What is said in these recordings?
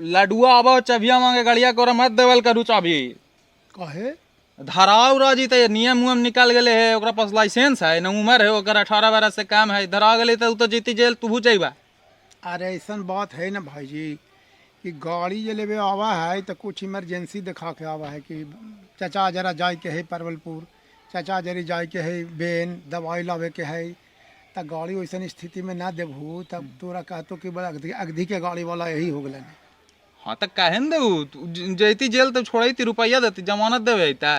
लडुआ आबो चबिया मांगे गड़िया को मत देवल करू चाबी। काहे? धराव राजी तो नियम उयम निकल गए है, ओकरा पास लाइसेंस है न उम्र है, ओकर 18 बरस से कम है, धरा गए तो उ तो जीती जेल तू जइबा। अरे ऐसा बात है ना भाई जी कि गाड़ी जे लेवे आवा है तो कुछ इमरजेंसी दिखा के आवा है कि चाचा जरा जाए के है परवलपुर, चाचा जरी जाए के है बेन दवाई लावे के है, तो गाड़ी वैसन स्थिति में ना देबू तब तोरा कहतो कि बड़ा अगधी के गाड़ी वाला यही हो गलन। हाँ तो काहे न देऊ, जैती जेल तो छोड़ती रुपया देती, जमानत देवे अइता।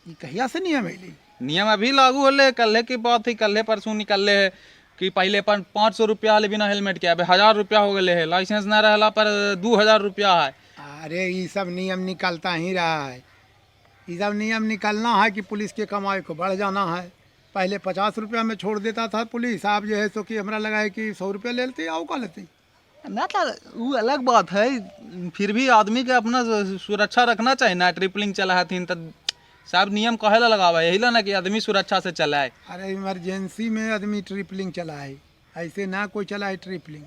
ये कहिया से नियम अली? नियम अभी लागू होले, कल्हे की बात है, कल्हे परसों निकलले है कि पहले 500 रुपया ले बिना हेलमेट के, अब 1000 रुपया हो गए है, लाइसेंस ना रहला पर 2000 रुपया है। अरे ये सब नियम निकलता ही रहा है, ये सब नियम निकलना है कि पुलिस के कमाई को बढ़ जाना है। पहले 50 रुपया में छोड़ देता था पुलिस, आप जो है सो कि हमरा लगा है कि 100 रुपया ले लेती आओ का लेती। ना तो वो अलग बात है, फिर भी आदमी के अपना सुरक्षा रखना चाहिए ना। ट्रिपलिंग चला हथिन तो सब नियम कहे ला लगावा, यही ला ना कि आदमी सुरक्षा से चलाए। अरे इमरजेंसी में आदमी ट्रिपलिंग चलाए, ऐसे ना कोई चलाए ट्रिपलिंग।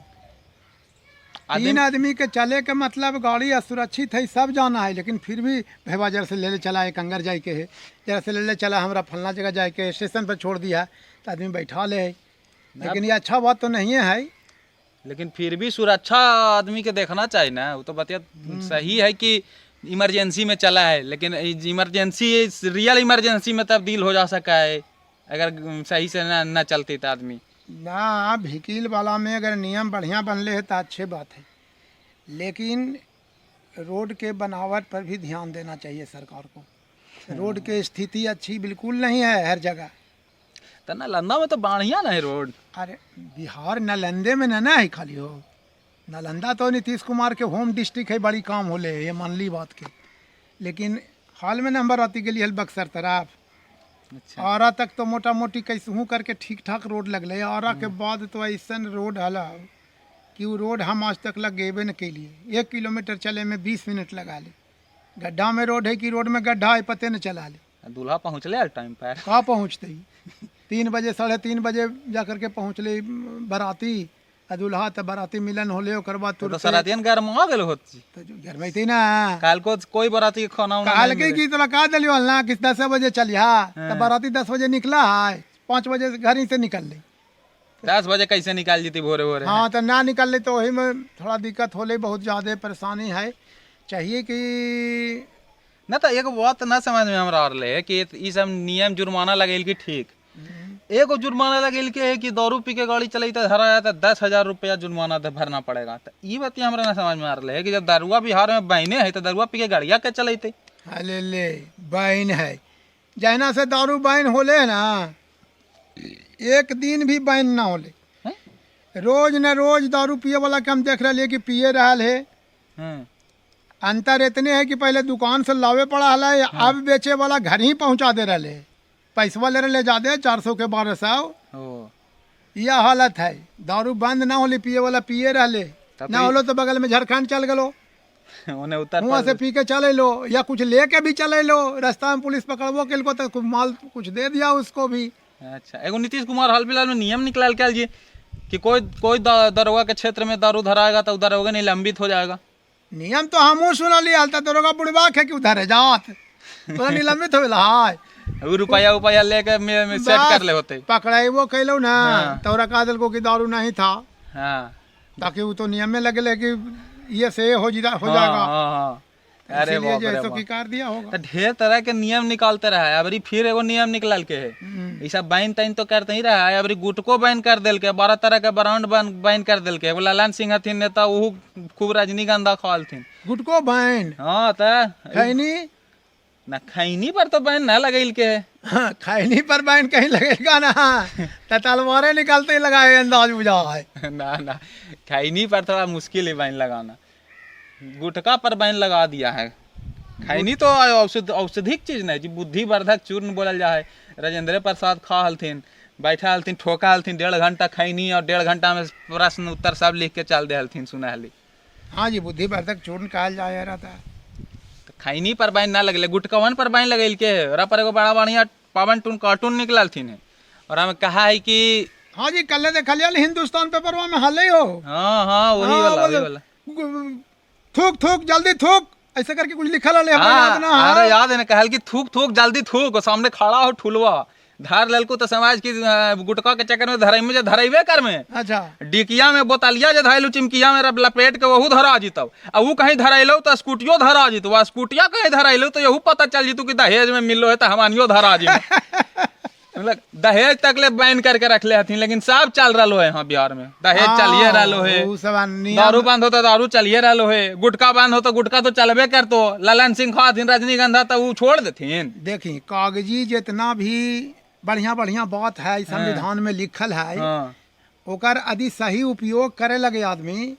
तीन आदमी के चले के मतलब गाड़ी असुरक्षित है, सब जाना है, लेकिन फिर भी भेवा जरा से ले ले चला है, कंगर जाए के है, जरा से ले ले चला हमरा फलना जगह जाए के, स्टेशन पर छोड़ दिया तो आदमी बैठा ले है। लेकिन ये अच्छा बात तो नहीं है, लेकिन फिर भी सुरक्षा आदमी के देखना चाहिए ना। वो तो बतिया सही है कि इमरजेंसी में चला है, लेकिन इमरजेंसी रियल इमरजेंसी में तब्दील हो जा सका है अगर सही से ना चलती तो आदमी ना। व्हीकल वाला में अगर नियम बढ़िया बनले है तो अच्छे बात है, लेकिन रोड के बनावट पर भी ध्यान देना चाहिए सरकार को। रोड की स्थिति अच्छी बिल्कुल नहीं है हर जगह। तो नालंदा में तो बढ़िया ना है रोड। अरे बिहार नालंदे में ना है खाली हो, नालंदा तो नीतीश कुमार के होम डिस्ट्रिक्ट है, बड़ी काम होले ये मान ली बात के। लेकिन हाल में नंबर आती के लिए बक्सर तरफ अच्छा। आरा तक तो मोटा मोटी कैसहू करके ठीक ठाक रोड लगले, आरा के बाद तो ऐसा रोड हला कि वो रोड हम आज तक लगेबे न के लिए। 1 किलोमीटर चले में 20 मिनट लगा ले। गड्ढा में रोड है कि रोड में गड्ढा है पते न चला ले। दूल्हा पहुँचले टाइम पर कहाँ पहुँचते ही 3 बजे 3:30 बजे जा करके पहुँचले बाराती, दूल्हा तो बाराती मिलन होले ओकर बाद तो सरातियन गरम आ गेल होती तो घर में थी ना। काल को कोई बाराती के खाना उना काल के की तोरा कहा दिलियो ना कि 10 बजे चलिया, तो बाराती 10 बजे निकला है, 5 बजे घर ही से निकल ली। 10 बजे कैसे निकाल जीती भोरे भोरे? हाँ तो ना निकल ले तो वही में थोड़ा दिक्कत होले, बहुत ज़्यादा परेशानी है। चाहिए कि ना तो एक बात ना समझ में हमरा आ रहे है कि ये सब नियम जुर्माना लगेल की ठीक, एगो जुर्माना लगेल के है कि दारू पी के गाड़ी चलाई तो धरा तो 10,000 रुपया जुर्माना भरना पड़ेगा। तो ये बात हमरा ना समझ में आ रहा है कि जब दारुआ बिहार में बहने है तो दारुआ पी के गाड़िया के चलते। अले ले बैन है, जहना से दारू बैन होले ना, एक दिन भी बैन ना होले, रोज न रोज दारू पिए वाला के हम देख रहे कि पिए रहा है। अंतर इतने है कि पहले दुकान से लावे पड़ा है, अब बेचे वाला घर ही पहुंचा दे रहे, पैसा ले जाते 400 के 1200। यह हालत है, दारू बंद ना होली पिए वाला पिए रहे, ना होलो तो बगल में झारखंड चल गलो, वहाँ से पी के चले लो या कुछ लेके भी चले लो, रास्ता में पुलिस पकड़बो के को तो माल कुछ दे दिया उसको भी। अच्छा, एगो नीतीश कुमार हाल फिलहाल में नियम निकाल के जी कि कोई दरोगा के क्षेत्र में दारू धराएगा तो दरोगा निलंबित हो जाएगा। नियम तो हमू सुना लिया था, दरोगा बुढ़वा है कि उधर है जात तो निलंबित हो रुपया लेके सेट कर ले होते पकड़ाइबो कैलो ना। तोरा कहा दिल को कि दारू नहीं था, ताकि वो तो नियम में लगे कि ये से हो जाएगा। अरे जैसो की कर दिया होगा। ढेर तरह के नियम निकालते रहा है, अबरी फिर एगो नियम निकाल के है, ये सब बैन तैन तो करते ही रहा है। अबरी गुटको बैन कर दिल के, 12 तरह के ब्रांड बैन कर दिल के। ललन सिंह हथिन नेता, वो खूब रजनीगंधा खालथिन। गुटको बैन? हाँ तो खैनी ना, खैनी पर तो बैन ना लगेल के है। हाँ, खैनी पर बैन कहीं लगेगा ना तो तलवारें निकालते ही लगाए, अंदाज बुझा है। ना खैनी पर थोड़ा मुश्किल है बैन लगाना, गुटका पर बैन लगा दिया है। खैनी तो औषधिक चीज नहीं जी, बुद्धिवर्धक चूर्ण बोलल जा है। राजेंद्र प्रसाद खा हलथिन, बैठा हलथिन, ठोका हलथिन 1.5 घंटा खैनी, और 1.5 घंटा में प्रश्न उत्तर सब लिख के चल दे हलथिन, सुना हली। हाँ जी, बुद्धिवर्धक चूर्ण कहल जाए रहा था। खैनी पर बैन ना लगले, गुटकवन पर बैन लगेल के है। और पर एगो बड़ा बढ़िया पावन टून कार्टून निकलथिन है, और हमें कहा है कि हाँ जी, कल देखलिए हिंदुस्तान पेपर में हल हो। हाँ वही वाला थूक थूक जल्दी थूक ऐसे करके कुछ लिखल है हमरा याद ना अरे है। याद है ना, कहल कि थूक थूक जल्दी थूक, सामने खड़ा हो ठुलवा धर ललको तो समाज की गुटका के चक्कर में धरई में धरेबे कर में अच्छा डिकिया में बोतलिया जे धैलू चिमकिया में लपेट के वहू धरा जीतौ, आ ऊ कहीं धरैलौ तो स्कूटियो धरा जीतौ, आ स्कूटिया कहीं धरैलौ तो यहू पता चल जीतू कि दहेज में मिलो है तो हमानियो धरा जी। मतलब दहेज तक ले बैन करके रखले हथिन, लेकिन सब चल रहा है यहाँ बिहार में, दहेज चलिए रहा है, उ सब नियम दारू बंद होता दारू चलिए रहा है, गुटखा बंद होता गुटखा तो चलबे करतो, ललन सिंह खाथिन रजनीगंधा तो वो छोड़ देथिन। देखी कागजी जितना भी बढ़िया बढ़िया बात है इस संविधान में लिखल है, हाँ ओकर यदि सही उपयोग करे लगे आदमी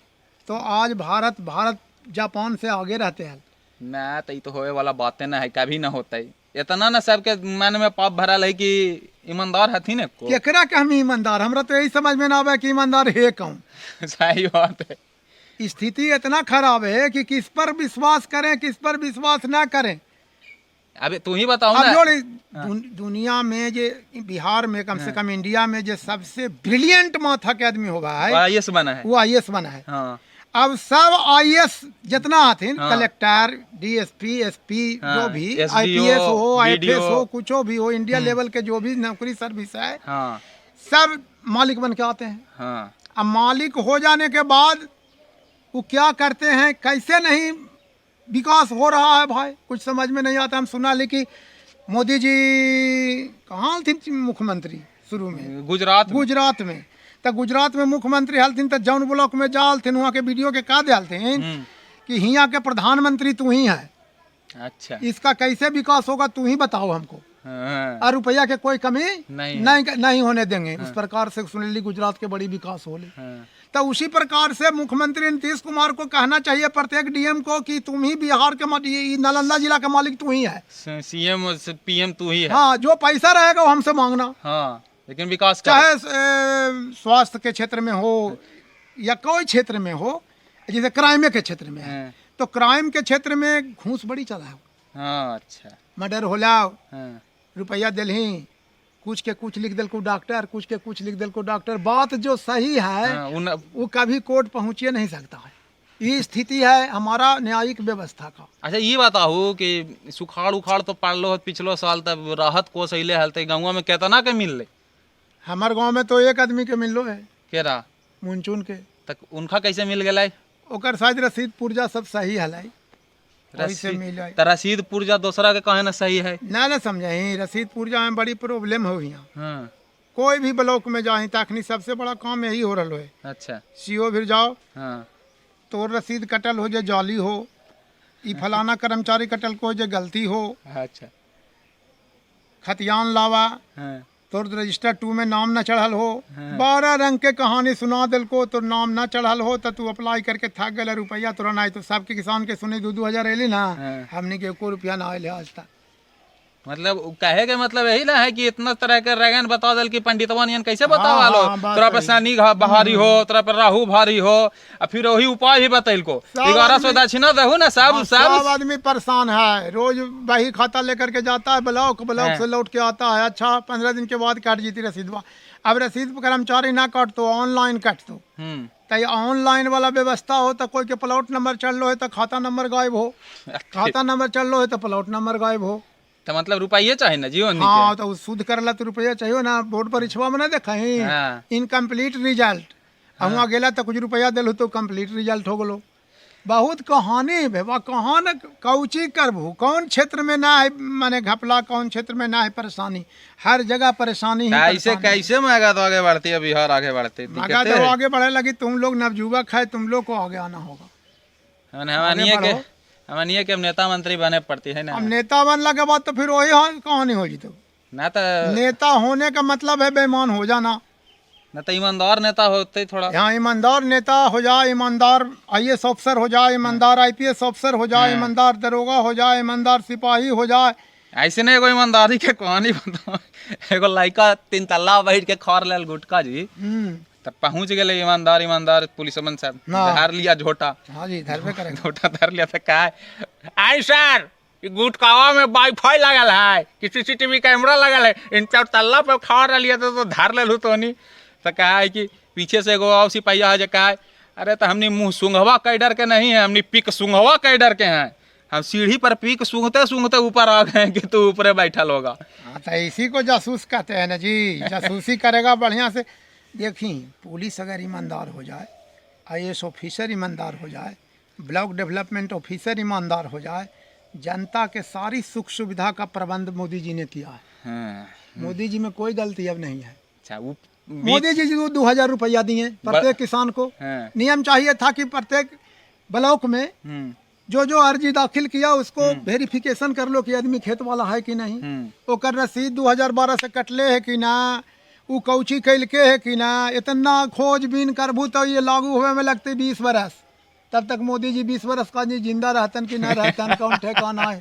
तो आज भारत जापान से आगे रहते हैं। ना तो ये तो होए वाला बातें ना है, कभी ना होता है, इतना ना सबके मन में पाप भरल है कि ईमानदार हथिन को केकरा के हम ईमानदार, हमरा तो यही समझ में ना आवे कि ईमानदार है कौन। सही बात है। स्थिति इतना खराब है कि किस पर विश्वास करें किस पर विश्वास ना करें। अबे तू ही बताओ अब ना। जो दुनिया में जे बिहार में कम से कम इंडिया में जो सबसे ब्रिलियंट माथा के आदमी होगा है आईएएस बना है। वो आईएएस बना है। हाँ अब सब आईएएस जितना हथिन हाँ। कलेक्टर डीएसपी एसपी हाँ, जो भी SDO, आईपीएस हो आईपीएस BDO, हो कुछ भी हो इंडिया लेवल के जो भी नौकरी सर्विस है हाँ सब मालिक बन के आते हैं। हाँ अब मालिक हो जाने के बाद वो क्या करते हैं कैसे नहीं विकास हो रहा है भाई कुछ समझ में नहीं आता। हम सुना ली कि मोदी जी कहाँ थे मुख्यमंत्री शुरू में गुजरात में तो गुजरात में मुख्यमंत्री हलथिन तो जौन ब्लॉक में जालथिन वहाँ के वीडियो के का दिलथिन कि हियाँ के प्रधानमंत्री तू ही है, अच्छा इसका कैसे विकास होगा तू ही बताओ हमको, हाँ, और रुपया के कोई कमी नहीं नहीं होने देंगे। उस प्रकार से सुन ली गुजरात के बड़ी विकास हो ली। हाँ, तो उसी प्रकार से मुख्यमंत्री नीतीश कुमार को कहना चाहिए प्रत्येक डीएम को कि तुम ही बिहार के नालंदा जिला का मालिक तू ही है, सीएम पीएम तू ही है। हाँ जो पैसा रहेगा वो हमसे मांगना, हाँ लेकिन विकास चाहे स्वास्थ्य के क्षेत्र में हो या कोई क्षेत्र में हो, जैसे क्राइम के क्षेत्र में है तो क्राइम के क्षेत्र में घूस बड़ी चला है। हाँ अच्छा मर्डर होला हाँ, रुपया दिलही कुछ के कुछ लिख दिल को डॉक्टर कुछ के कुछ लिख दिल को डॉक्टर, बात जो सही है हाँ, वो कभी कोर्ट पहुँचे नहीं सकता है। ये स्थिति है हमारा न्यायिक व्यवस्था का। अच्छा ये बताओ कि सुखाड़ उखाड़ तो पड़लो पिछलो साल तब राहत कोष अइले हलते गाँव में केतना के मिल ले? हमार गांव में तो एक आदमी के मिलो है केरा मुंचुन के, तक उनका कैसे मिल गया? ओकर शायद रसीद पुर्जा सब सही हलाई वैसे मिल जाए। रसीद पुर्जा दूसरा के कहे ना सही है ना समझाई रसीद पुर्जा में बड़ी प्रॉब्लम हो यहाँ। हाँ, कोई भी ब्लॉक में जाए तखनी सबसे बड़ा काम यही हो रहा है। अच्छा सीओ भी जाओ हाँ, तो रसीद कटल हो जाए जाली हो, ई फलाना कर्मचारी कटल को जो गलती हो, अच्छा खतियान लावा हाँ, तो रजिस्टर 2 में नाम न चढ़ल हो, हाँ। 12 रंग के कहानी सुना दिल को तो नाम न चढ़ल हो तो तू अप्लाई करके थक गए रुपया तुरंत आई तो सबके किसान के सुनी 2-2 हज़ार अली ना, हाँ। हमने के एको रुपया ना आये आज तक। मतलब कहे के मतलब यही ना है कि इतना तरह के रगन बता दल कि पंडितवन यन कैसे बताओ हाँ, लो हाँ, बात तोरा पे सही। शनि भारी हो तोरा पे राहु भारी हो, और फिर वही उपाय भी बतैल को 1100 दक्षिणा दहू ना सब सब आदमी परेशान है, रोज बही खाता लेकर के जाता है ब्लॉक हाँ। से लौट के आता है। अच्छा 15 दिन के बाद काट जीती रसीद, अब रसीद कर्मचारी ना काट तो ऑनलाइन काट तो तो ऑनलाइन वाला व्यवस्था हो तो कोई के प्लॉट नंबर चल लो है तो खाता नंबर गायब हो, खाता नंबर चल लो है तो प्लॉट नंबर गायब हो। तो मतलब रुपये चाहिए ना जीवन हाँ तो शुद्ध करला तो रुपया चाहिए ना। बोर्ड परीक्षा में ना देखा हाँ। इनकम्प्लीट रिजल्ट वहाँ गेला तो कुछ रुपया दिलू तो कम्प्लीट रिजल्ट हो गलो। बहुत कहानी भेबा कहाँ न कौची करबू, कौन क्षेत्र में ना है माने घपला, कौन क्षेत्र में ना है परेशानी, हर जगह परेशानी ही ऐसे कैसे महंगा तो आगे बढ़ती है बिहार आगे बढ़ते मगा तो आगे बढ़े लगी। तुम लोग नवयुवक है, तुम लोग को आगे आना होगा। हमारे के नेता मंत्री बने पड़ती है ना। अब नेता बनला के बाद तो फिर वही कहानी हो जी। तो ना तो नेता होने का मतलब है बेईमान हो जाना, न तो ईमानदार नेता होते थोड़ा। यहाँ ईमानदार नेता हो जाए, ईमानदार आईएएस ऑफिसर हो जाए, ईमानदार आईपीएस ऑफिसर हो जाए, ईमानदार दरोगा हो जाए, ईमानदार सिपाही हो जाए। ऐसे नहीं कोई ईमानदारी के कहानी बताओ। एगो लड़का 3 तल्ला बैठ के खर लेल गुटका जी तब पहुंच गए ईमानदार पुलिसमन साहब धर लिया झोटा। हाँ जी धरबे करेंगे। झोटा धर लिया था का आई सर गुटकावा में वाईफाई लगल है कि सीसीटीवी कैमरा लगल है, इन 4 तल्ला पे खा लिया तो धर ले तो नहीं तो कहा है कि पीछे से एगो और सिपहिया है जो कहा अरे तो हमने मुंह सूंघवा कैडर के नहीं है, हमने पिक सूंघवा कैडर के हैं। हम सीढ़ी पर पीक सूंघते सूंघते ऊपर आ गए कि तू ऊपर बैठल होगा। हाँ तो इसी को जासूस कहते हैं ना जी, जासूसी करेगा बढ़िया से। देखिए पुलिस अगर ईमानदार हो जाए, IAS ऑफिसर ईमानदार हो जाए, ब्लॉक डेवलपमेंट ऑफिसर ईमानदार हो जाए, जनता के सारी सुख सुविधा का प्रबंध मोदी जी ने किया है। हाँ, मोदी जी में कोई गलती अब नहीं है। अच्छा वो मोदी जी जो 2000 रुपया दिए प्रत्येक किसान को। हाँ। नियम चाहिए था कि प्रत्येक ब्लॉक में जो अर्जी दाखिल किया उसको वेरिफिकेशन कर लो कि आदमी खेत वाला है कि नहीं, ओकर रसीद 2012 से कटले है कि ना, वो कौची कैल के है कि ना, इतना खोजबीन करबू तो ये लागू होवे में लगते 20 बरस। तब तक मोदी जी 20 बरस का जी जिंदा रहतन कि ना रहतन कौन ठेकाना है।